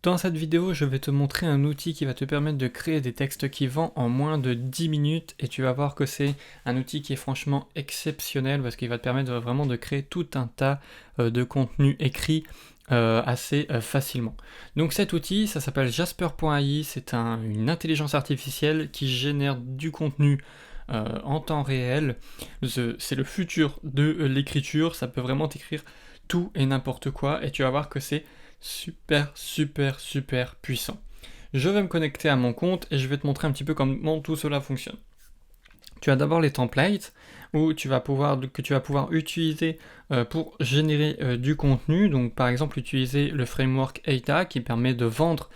Dans cette vidéo, je vais te montrer un outil qui va te permettre de créer des textes qui vendent en moins de 10 minutes et tu vas voir que c'est un outil qui est franchement exceptionnel parce qu'il va te permettre vraiment de créer tout un tas de contenu écrit assez facilement. Donc cet outil, ça s'appelle Jasper.ai, c'est une intelligence artificielle qui génère du contenu en temps réel. C'est le futur de l'écriture, ça peut vraiment t'écrire tout et n'importe quoi et tu vas voir que c'est super puissant. Je vais me connecter à mon compte et je vais te montrer un petit peu comment tout cela fonctionne. Tu as d'abord les templates que tu vas pouvoir utiliser pour générer du contenu. Donc par exemple utiliser le framework Eita qui permet de vendre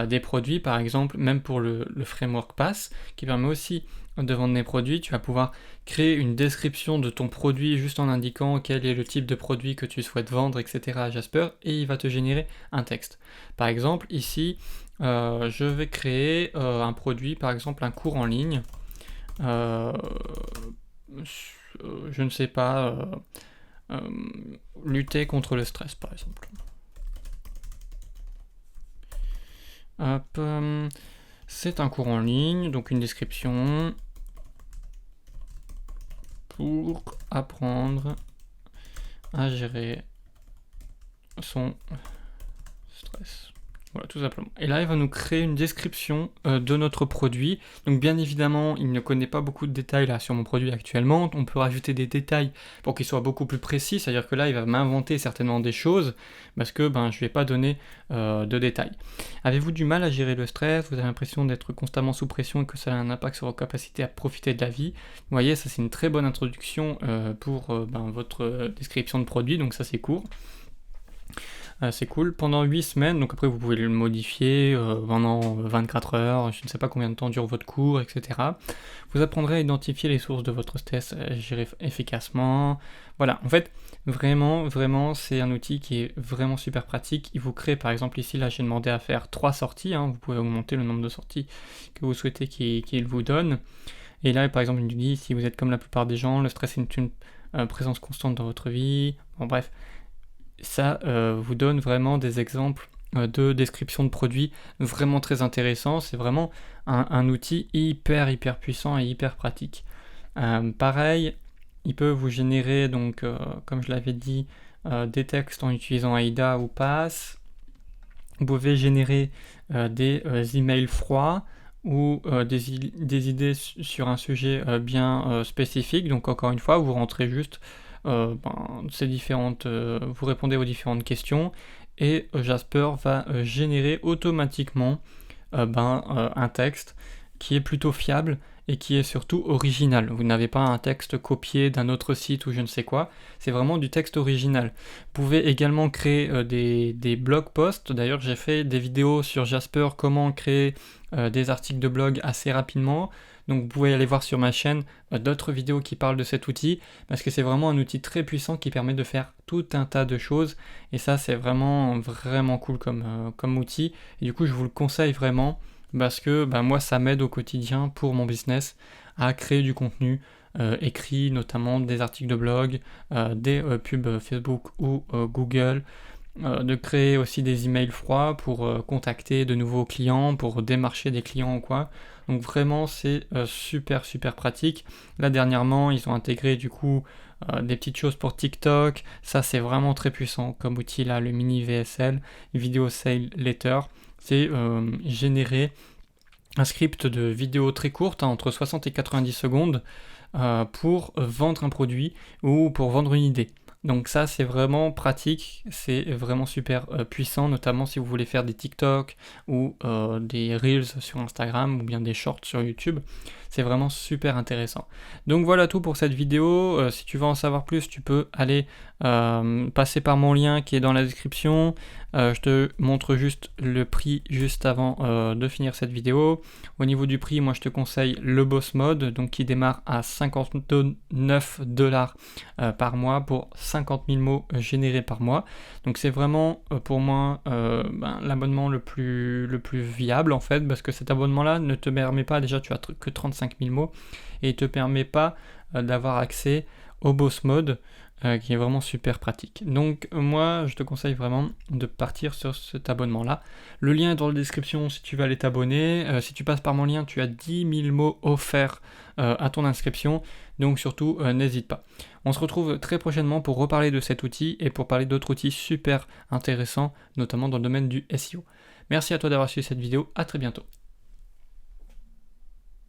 des produits, par exemple même pour le framework Pass qui permet aussi de vendre des produits. Tu vas pouvoir créer une description de ton produit juste en indiquant quel est le type de produit que tu souhaites vendre, etc. à Jasper, et il va te générer un texte. Par exemple ici je vais créer un produit, par exemple un cours en ligne. Je ne sais pas, lutter contre le stress par exemple. Hop, c'est un cours en ligne, donc une description pour apprendre à gérer son stress. Voilà, tout simplement. Et là, il va nous créer une description de notre produit. Donc, bien évidemment, il ne connaît pas beaucoup de détails là sur mon produit actuellement. On peut rajouter des détails pour qu'il soit beaucoup plus précis. C'est-à-dire que là, il va m'inventer certainement des choses parce que je ne vais pas donner de détails. Avez-vous du mal à gérer le stress? Vous avez l'impression d'être constamment sous pression et que ça a un impact sur vos capacités à profiter de la vie? Vous voyez, ça c'est une très bonne introduction pour votre description de produit. Donc ça, c'est court. C'est cool. Pendant 8 semaines, donc après vous pouvez le modifier pendant 24 heures, je ne sais pas combien de temps dure votre cours, etc. Vous apprendrez à identifier les sources de votre stress, gérer efficacement. Voilà, en fait, vraiment, c'est un outil qui est vraiment super pratique. Il vous crée, par exemple, ici, là, j'ai demandé à faire 3 sorties. Vous pouvez augmenter le nombre de sorties que vous souhaitez qu'il vous donne. Et là, par exemple, il nous dit, si vous êtes comme la plupart des gens, le stress est une présence constante dans votre vie. Bon, bref. Ça vous donne vraiment des exemples de description de produits vraiment très intéressants. C'est vraiment un outil hyper puissant et hyper pratique. Pareil, il peut vous générer, donc comme je l'avais dit, des textes en utilisant AIDA ou Pass. Vous pouvez générer des emails froids ou des idées sur un sujet bien spécifique. Donc encore une fois, vous rentrez juste vous répondez aux différentes questions et Jasper va générer automatiquement un texte qui est plutôt fiable et qui est surtout original. Vous n'avez pas un texte copié d'un autre site ou je ne sais quoi, c'est vraiment du texte original. Vous pouvez également créer des blog posts. D'ailleurs, j'ai fait des vidéos sur Jasper, comment créer des articles de blog assez rapidement. Donc vous pouvez aller voir sur ma chaîne d'autres vidéos qui parlent de cet outil, parce que c'est vraiment un outil très puissant qui permet de faire tout un tas de choses, et ça c'est vraiment cool comme outil, et du coup je vous le conseille vraiment, parce que moi ça m'aide au quotidien pour mon business à créer du contenu écrit, notamment des articles de blog, des pubs Facebook ou Google, de créer aussi des emails froids pour contacter de nouveaux clients, pour démarcher des clients ou quoi. Donc vraiment c'est super pratique. Là dernièrement ils ont intégré du coup des petites choses pour TikTok. Ça c'est vraiment très puissant comme outil là, le mini VSL, Video Sale Letter. C'est générer un script de vidéo très courte, entre 60 et 90 secondes, pour vendre un produit ou pour vendre une idée. Donc ça c'est vraiment pratique, c'est vraiment super puissant, notamment si vous voulez faire des TikTok ou des Reels sur Instagram ou bien des Shorts sur YouTube. C'est vraiment super intéressant. Donc voilà tout pour cette vidéo. Si tu veux en savoir plus, tu peux aller passer par mon lien qui est dans la description. Je te montre juste le prix juste avant de finir cette vidéo. Au niveau du prix, moi je te conseille le Boss Mode, donc qui démarre à 59 $ par mois pour 50 000 mots générés par mois. Donc c'est vraiment pour moi l'abonnement le plus viable en fait, parce que cet abonnement là ne te permet pas, déjà tu as que 35 000 mots, et il te permet pas d'avoir accès au Boss Mode, qui est vraiment super pratique. Donc moi je te conseille vraiment de partir sur cet abonnement là. Le lien est dans la description si tu veux aller t'abonner. Si tu passes par mon lien, tu as 10 000 mots offerts à ton inscription, donc surtout n'hésite pas. On se retrouve très prochainement pour reparler de cet outil et pour parler d'autres outils super intéressants, notamment dans le domaine du SEO. Merci à toi d'avoir suivi cette vidéo, à très bientôt.